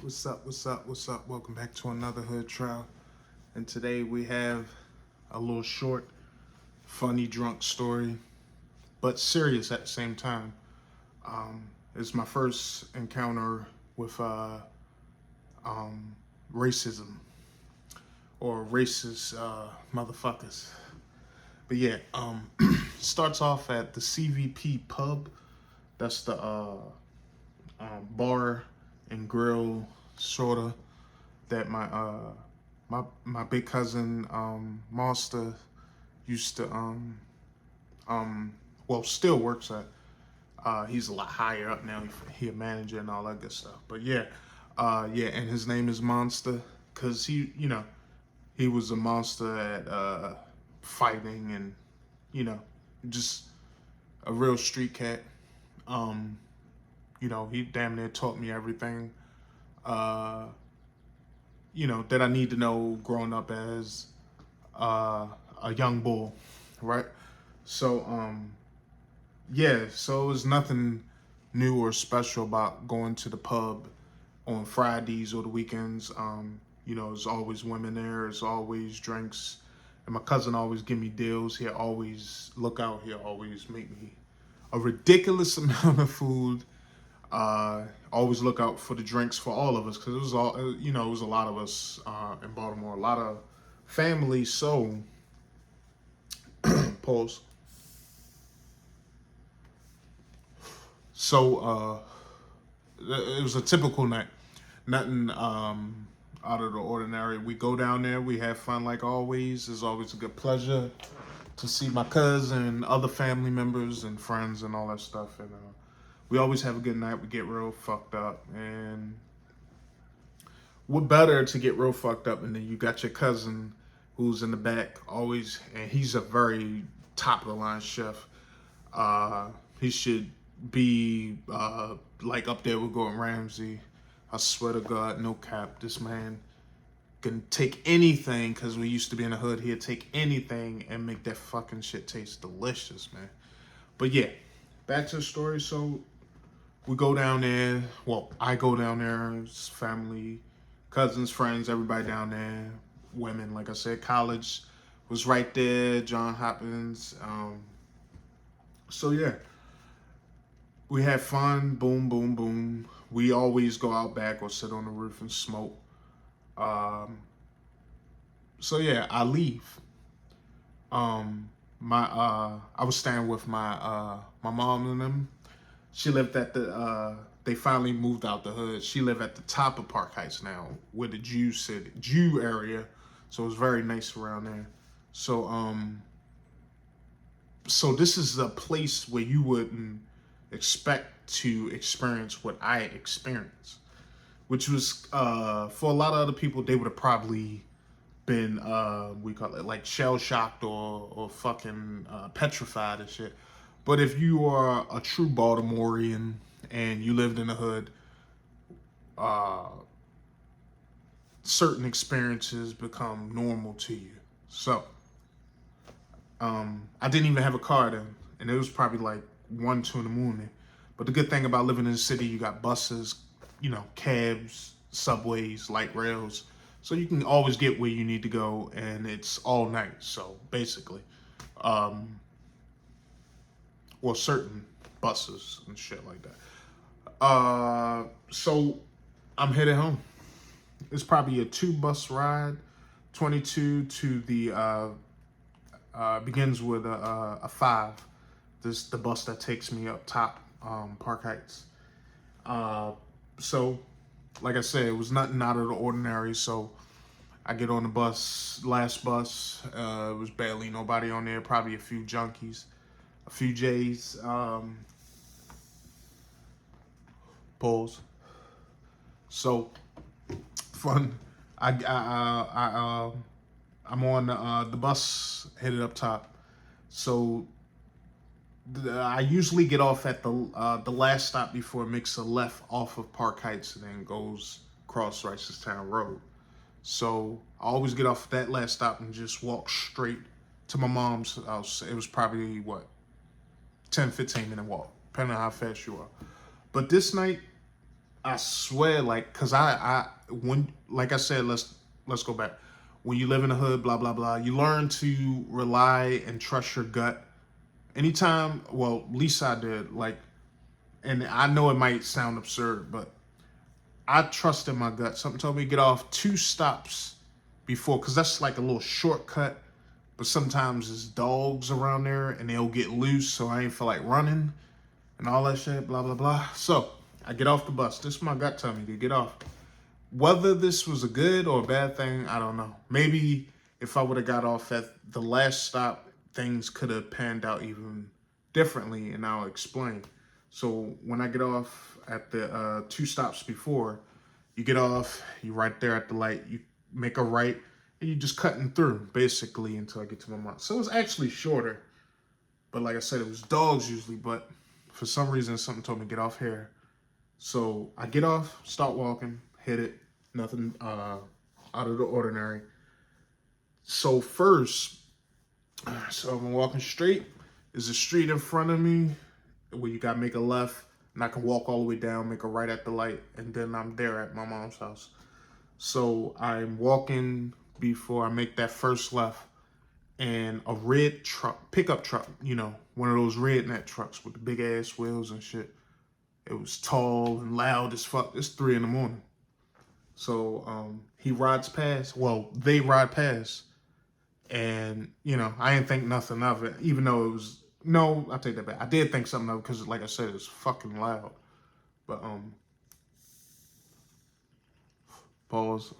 What's up? What's up? What's up? Welcome back to another Hood Trial. And today we have a little short, funny, drunk story, but serious at the same time. It's my first encounter with um, racism or racist motherfuckers. But yeah, starts off at the CVP pub. That's the bar and grill sorta that my big cousin Monster used to well still works at. He's a lot higher up now. He a manager and all that good stuff. But yeah, and his name is Monster because he was a monster at fighting and just a real street cat. Um, he damn near taught me everything. Uh, that I need to know growing up as a young bull, right? So, so it was nothing new or special about going to the pub on Fridays or the weekends. There's always women there, there's always drinks, and my cousin always give me deals. He'll always look out, he'll always make me a ridiculous amount of food. Always look out for the drinks for all of us because it was it was a lot of us in Baltimore, a lot of family. So, pause. So, it was a typical night, nothing out of the ordinary. We go down there, we have fun like always. It's always a good pleasure to see my cousin, other family members, and friends, and all that stuff. And we always have a good night. We get real fucked up. And what better to get real fucked up and then you got your cousin who's in the back always, and he's a very top of the line chef. He should be like up there with Gordon Ramsay. I swear to God, no cap. This man can take anything, because we used to be in the hood. He'd take anything and make that fucking shit taste delicious, man. But yeah, back to the story. So we go down there. Well, I go down there. It's family, cousins, friends, everybody down there. Women, like I said, college was right there. John Hopkins. So yeah, we had fun. Boom, boom, boom. We always go out back or sit on the roof and smoke. So yeah, I leave. I was staying with my mom and them. She lived at the they finally moved out the hood. She lived at the top of Park Heights now, with the Jew area. So it was very nice around there. So so this is a place where you wouldn't expect to experience what I experienced, which was for a lot of other people, they would have probably been we call it like shell shocked or fucking petrified and shit. But if you are a true Baltimorean and you lived in the hood, uh, certain experiences become normal to you. So I didn't even have a car then, and it was probably like 1, 2 in the morning. But the good thing about living in the city, you got buses, cabs, subways, light rails. So you can always get where you need to go, and it's all night. So basically, or certain buses and shit like that. So I'm headed home. It's probably a 2-bus ride, 22 to the begins with a 5. This the bus that takes me up top, Park Heights. So, like I said, it was nothing out of the ordinary. So I get on the bus, last bus. It was barely nobody on there. Probably a few junkies, a few J's. Pause. So fun. I'm on the bus headed up top. So I usually get off at the last stop before it makes a left off of Park Heights and then goes across Ricestown Road. So I always get off at that last stop and just walk straight to my mom's house. It was probably 10, 15 minute walk, depending on how fast you are. But this night, I swear, like, cause when, like I said, let's go back. When you live in the hood, blah blah blah, you learn to rely and trust your gut. Anytime, well, at least I did. Like, and I know it might sound absurd, but I trusted my gut. Something told me to get off 2 stops before, cause that's like a little shortcut. But sometimes there's dogs around there and they'll get loose, so I ain't feel like running and all that shit, blah, blah, blah. So I get off the bus. This is my gut telling me to get off. Whether this was a good or a bad thing, I don't know. Maybe if I would have got off at the last stop, things could have panned out even differently, and I'll explain. So when I get off at the 2 stops before, you get off, you right there at the light, you make a right, and you just cutting through, basically, until I get to my mom. So it's actually shorter. But like I said, it was dogs usually, but for some reason, something told me to get off here. So I get off, start walking, hit it, nothing out of the ordinary. So first, so I'm walking straight. There's a street in front of me where you gotta make a left, and I can walk all the way down, make a right at the light, and then I'm there at my mom's house. So I'm walking before I make that first left, and a red truck, pickup truck, you know, one of those redneck trucks with the big ass wheels and shit. It was tall and loud as fuck. It's 3 a.m. So he rides past. Well, they ride past, and you know, I didn't think nothing of it, even though it was. No, I take that back. I did think something of it because, like I said, it was fucking loud. But pause.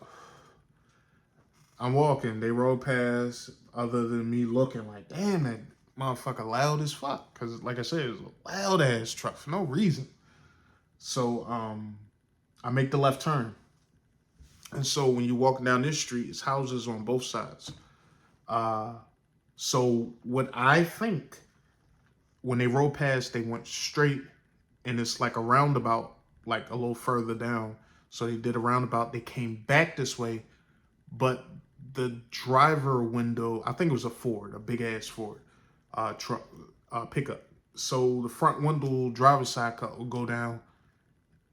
I'm walking. They roll past. Other than me looking like, damn, that motherfucker loud as fuck. Because, like I said, it was a loud ass truck for no reason. So I make the left turn. And so when you're walking down this street, it's houses on both sides. So what I think, when they rolled past, they went straight, and it's like a roundabout, like a little further down. So they did a roundabout. They came back this way, but the driver window, I think it was a Ford, a big ass Ford truck, pickup. So the front window, driver's side cut will go down,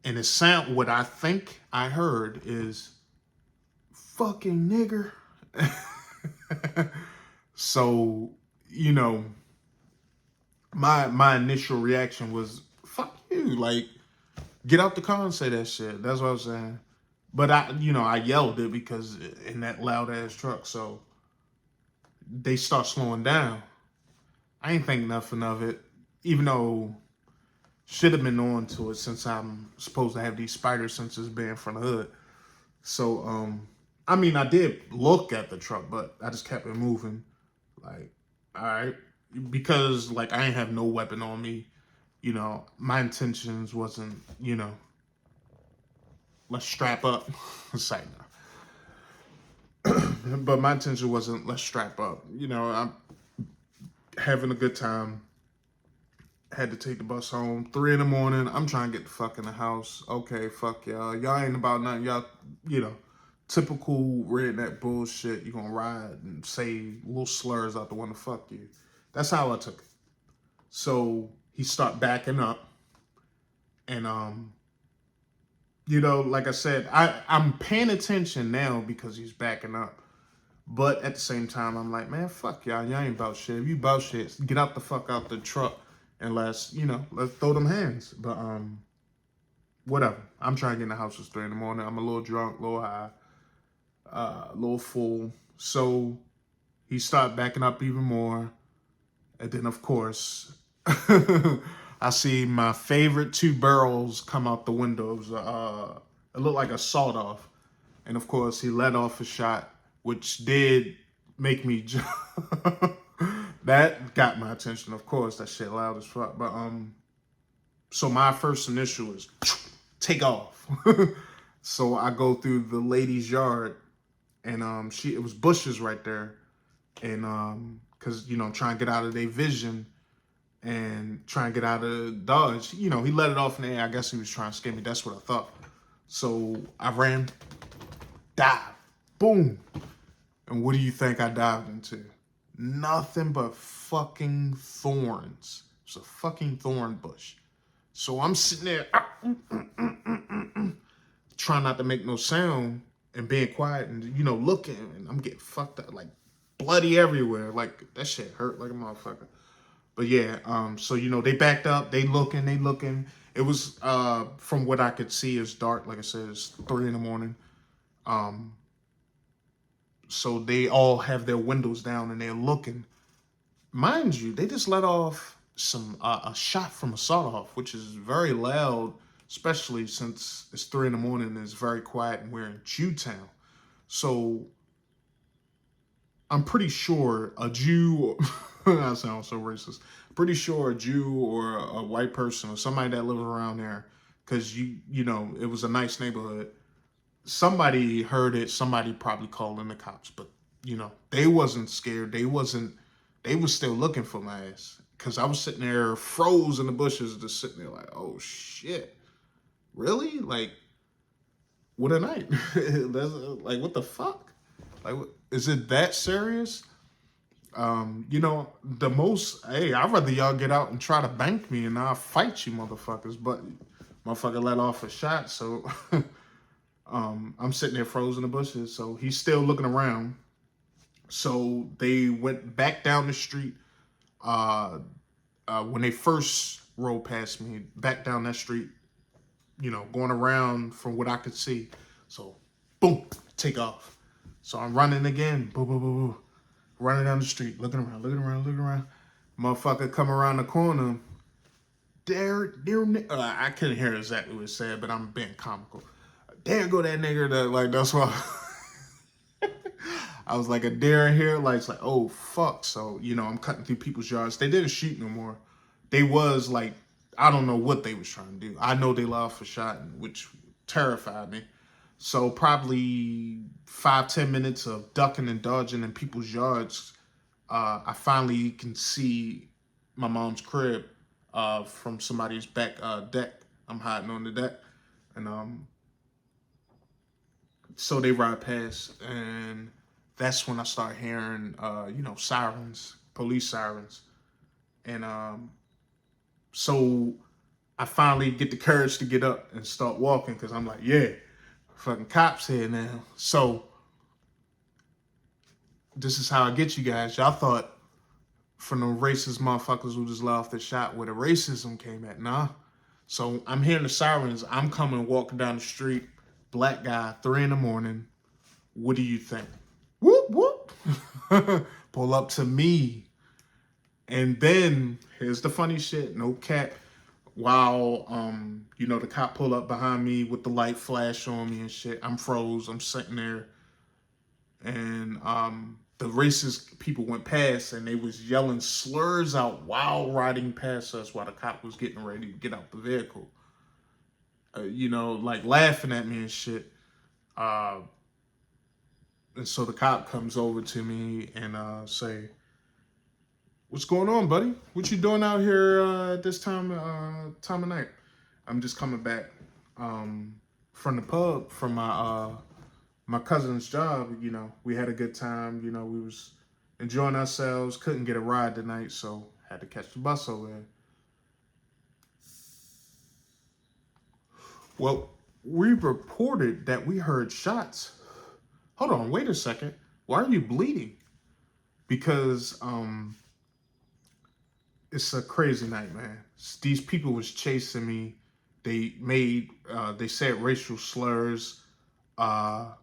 and it sound, what I think I heard is fucking nigger. So, you know, my initial reaction was fuck you, like get out the car and say that shit. That's what I was saying. But I yelled it because in that loud ass truck. So they start slowing down. I ain't think nothing of it, even though should have been on to it since I'm supposed to have these spider senses being from the hood. So I mean, I did look at the truck, but I just kept it moving. Like, all right, because like I ain't have no weapon on me. You know, my intentions wasn't, you know, let's strap up. Say no. But my intention wasn't let's strap up. You know, I'm having a good time. Had to take the bus home. 3 a.m. I'm trying to get the fuck in the house. Okay, fuck y'all. Y'all ain't about nothing. Y'all, you know, typical redneck bullshit. You gonna ride and say little slurs out the window. Fuck you. That's how I took it. So he start backing up, and you know, like I said, I'm paying attention now because he's backing up. But at the same time, I'm like, man, fuck y'all. Y'all ain't about shit. If you about shit, get out the fuck out the truck and let's throw them hands. But whatever. I'm trying to get in the house. It's 3 a.m. I'm a little drunk, a little high, a little full. So he started backing up even more. And then, of course, I see my favorite 2 barrels come out the windows. It looked like a sawed-off. And, of course, he let off a shot, which did make me jump. That got my attention, of course. That shit loud as fuck. But, so my first initial is take off. So I go through the lady's yard, and it was bushes right there. And, because, you know, I'm trying to get out of their vision and trying to get out of Dodge. You know, he let it off in the air. I guess he was trying to scare me. That's what I thought. So I ran, dive, boom. And what do you think I dived into? Nothing but fucking thorns. It's a fucking thorn bush. So I'm sitting there. trying not to make no sound and being quiet and, looking. And I'm getting fucked up, like bloody everywhere. Like, that shit hurt like a motherfucker. But yeah, so, they backed up. They looking. It was, from what I could see, it's dark. Like I said, it's 3 a.m. So they all have their windows down and they're looking. Mind you, they just let off a shot from a sawed-off, which is very loud, especially since it's 3 a.m. and it's very quiet and we're in Jewtown. So I'm pretty sure a Jew, I sound so racist, pretty sure a Jew or a white person or somebody that lives around there, because it was a nice neighborhood. Somebody heard it. Somebody probably called in the cops, but they wasn't scared. They was still looking for my ass, because I was sitting there froze in the bushes, just sitting there like, oh shit, really? Like, what a night. Like, what the fuck? Like, is it that serious? The most, hey, I'd rather y'all get out and try to bank me and I'll fight you motherfuckers, but motherfucker let off a shot, so I'm sitting there frozen in the bushes, so he's still looking around. So they went back down the street. When they first rolled past me, back down that street, going around from what I could see. So, boom, take off. So I'm running again. Boom, boom, boom, boom. Running down the street, looking around. Motherfucker come around the corner. There, I couldn't hear exactly what it said, but I'm being comical. There go that nigga. Like, that's why I was like, a deer in here. Like, it's like, oh fuck. So I'm cutting through people's yards. They didn't shoot no more. They was like, I don't know what they was trying to do. I know they let off a shot, which terrified me. So probably 5-10 minutes of ducking and dodging in people's yards. I finally can see my mom's crib from somebody's back deck. I'm hiding on the deck, and so they ride past, and that's when I start hearing, sirens, police sirens. And so I finally get the courage to get up and start walking, because I'm like, yeah, fucking cops here now. So this is how I get you guys. Y'all thought from the racist motherfuckers who just let off the shot where the racism came at. Nah. So I'm hearing the sirens. I'm coming walking down the street. Black guy, 3 a.m. What do you think? Whoop, whoop. Pull up to me. And then, here's the funny shit, no cap. While, the cop pull up behind me with the light flash on me and shit, I'm froze, I'm sitting there. And the racist people went past and they was yelling slurs out while riding past us while the cop was getting ready to get out the vehicle. Like laughing at me and shit. And so the cop comes over to me and say, "What's going on, buddy? What you doing out here at this time of night?" I'm just coming back from the pub from my cousin's job. We had a good time. We was enjoying ourselves. Couldn't get a ride tonight, so had to catch the bus over there. Well, we reported that we heard shots. Hold on, wait a second. Why are you bleeding? Because it's a crazy night, man. These people was chasing me. They said racial slurs. But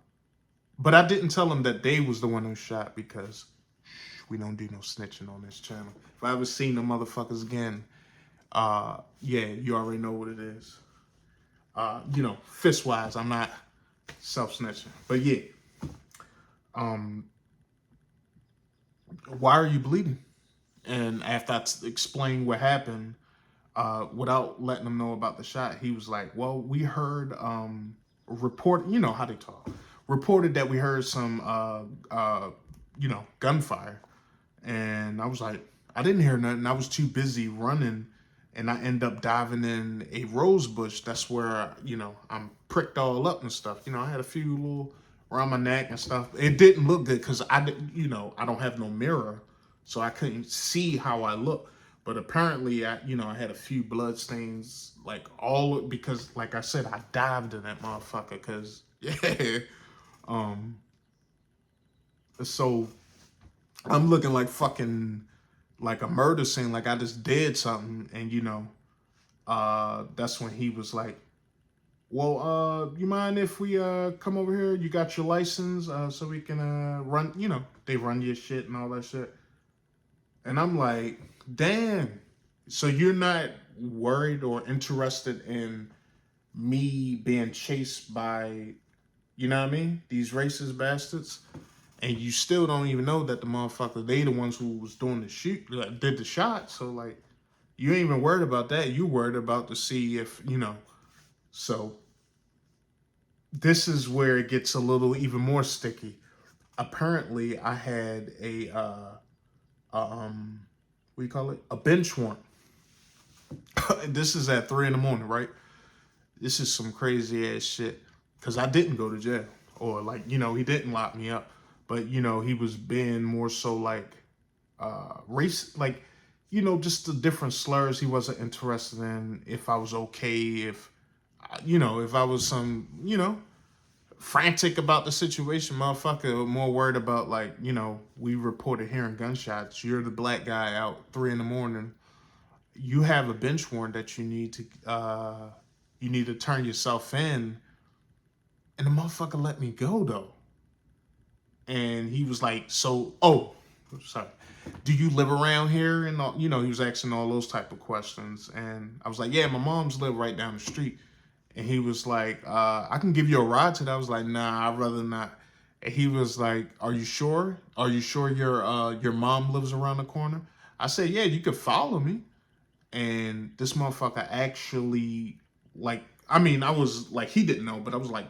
I didn't tell them that they was the one who shot, because we don't do no snitching on this channel. If I ever seen them motherfuckers again, yeah, you already know what it is. Fist-wise, I'm not self-snitching. But yeah. Why are you bleeding? And after I explained what happened, without letting them know about the shot, he was like, well, we heard, report, how they talk. Reported that we heard some, gunfire. And I was like, I didn't hear nothing. I was too busy running, and I end up diving in a rose bush. That's where, I'm pricked all up and stuff. I had a few little around my neck and stuff. It didn't look good because I don't have no mirror, so I couldn't see how I look. But apparently, I had a few blood stains, like all because, like I said, I dived in that motherfucker. Because yeah, um, so I'm looking like fucking like a murder scene, like I just did something, and that's when he was like, "Well, you mind if we come over here? You got your license, so we can run. They run your shit and all that shit." And I'm like, "Damn! So you're not worried or interested in me being chased by, you know what I mean? These racist bastards, and you still don't even know that the motherfucker they the ones who was doing the shoot, did the shot. So like, you ain't even worried about that. You worried about to see if So this is where it gets a little even more sticky. Apparently, I had what do you call it? A bench warrant. This is at 3 in the morning, right? This is some crazy ass shit. Cause I didn't go to jail, or like he didn't lock me up, but he was being more so like race, like just the different slurs he wasn't interested in. If I was okay, if I was some frantic about the situation, motherfucker, more worried about like, we reported hearing gunshots. You're the black guy out 3 in the morning. You have a bench warrant that you need to turn yourself in, and the motherfucker let me go though. And he was like, "So, oh, sorry, do you live around here?" And all, he was asking all those type of questions, and I was like, "Yeah, my mom's live right down the street." And he was like, "I can give you a ride to that." I was like, "Nah, I'd rather not." And he was like, "Are you sure? Are you sure your mom lives around the corner?" I said, "Yeah, you could follow me." And this motherfucker actually, like, I mean, I was like, he didn't know, but I was like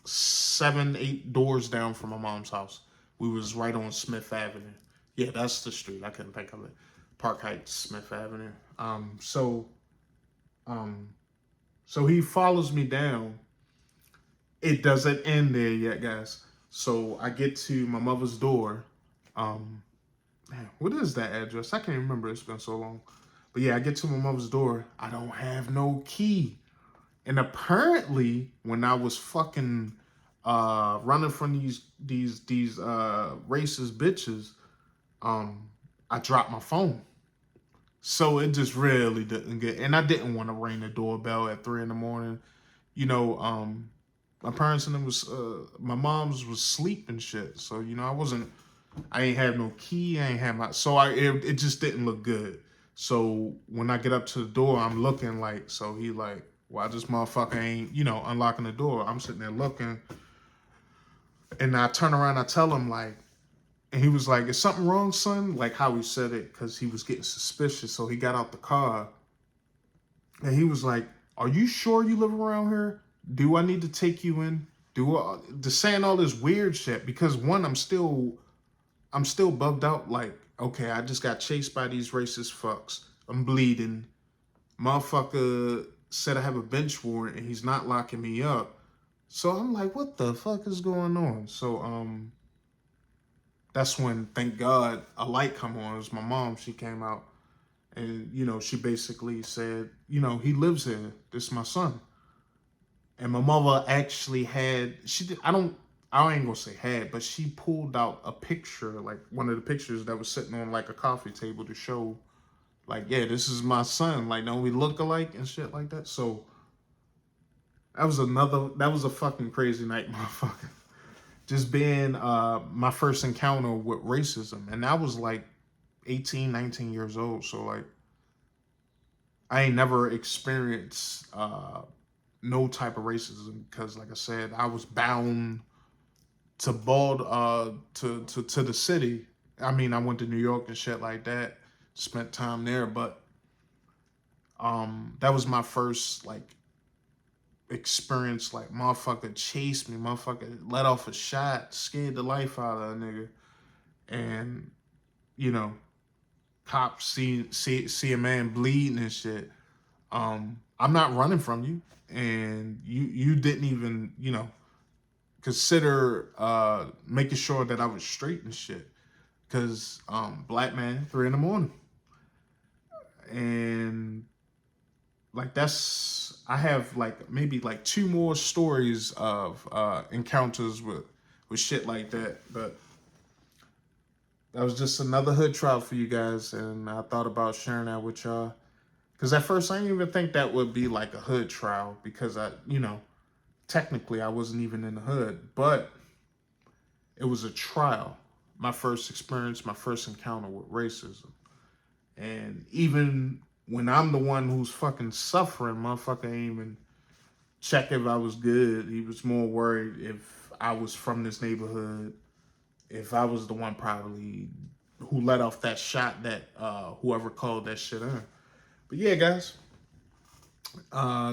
7, 8 doors down from my mom's house. We was right on Smith Avenue. Yeah, that's the street. I couldn't think of it. Park Heights, Smith Avenue. Um, so he follows me down. It doesn't end there yet, guys. So I get to my mother's door. Um, Man, what is that address? I can't remember. It's been so long. But yeah, I get to my mother's door. I don't have no key. And apparently, when I was fucking running from these racist bitches, I dropped my phone. So it just really didn't get. And I didn't want to ring the doorbell at 3 in the morning. You know, my parents and them was my mom's was sleep and shit. So I ain't have no key. I ain't have it just didn't look good. So when I get up to the door, I'm looking like, so he like, why this motherfucker ain't, unlocking the door? I'm sitting there looking, and I turn around, I tell him like, and he was like, is something wrong, son? Like how he said it, because he was getting suspicious. So he got out the car, and he was like, are you sure you live around here? Do I need to take you in? Just saying all this weird shit, because one, I'm still bugged out. Like, okay, I just got chased by these racist fucks. I'm bleeding. Motherfucker said I have a bench warrant and he's not locking me up. So I'm like, what the fuck is going on? So that's when, thank God, a light come on. It was my mom. She came out and she basically said, he lives here. This is my son. And my mother actually had, she did, I ain't gonna say had, but she pulled out a picture, like one of the pictures that was sitting on like a coffee table to show, like, yeah, this is my son. Like, don't we look alike and shit like that? So that was a fucking crazy night, motherfucker. Just being my first encounter with racism. And I was like 18, 19 years old. So like, I ain't never experienced no type of racism because, like I said, I was bound to to the city. I mean, I went to New York and shit like that, spent time there, but that was my first like experience. Like, motherfucker chased me, motherfucker let off a shot, scared the life out of a nigga, and you know, cops see a man bleeding and shit. I'm not running from you, and you didn't even consider making sure that I was straight and shit. Cause black man, 3 in the morning. And like I have like maybe like 2 more stories of encounters with shit like that. But that was just another hood trial for you guys, and I thought about sharing that with y'all. Because at first I didn't even think that would be like a hood trial, because technically I wasn't even in the hood, but it was a trial. My first experience, my first encounter with racism. And even when I'm the one who's fucking suffering, motherfucker ain't even check if I was good. He was more worried if I was from this neighborhood, if I was the one probably who let off that shot that whoever called that shit in. But yeah, guys,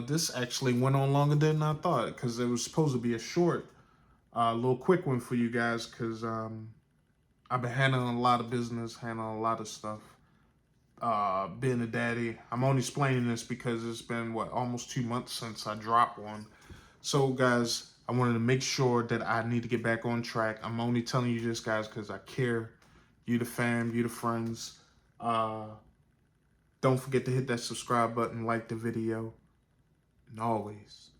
this actually went on longer than I thought, because it was supposed to be a short, little quick one for you guys, because I've been handling a lot of business, handling a lot of stuff. Being a daddy. I'm only explaining this because it's been almost 2 months since I dropped one. So guys, I wanted to make sure that I need to get back on track. I'm only telling you this, guys, because I care. You the fam, you the friends. Don't forget to hit that subscribe button, like the video, and always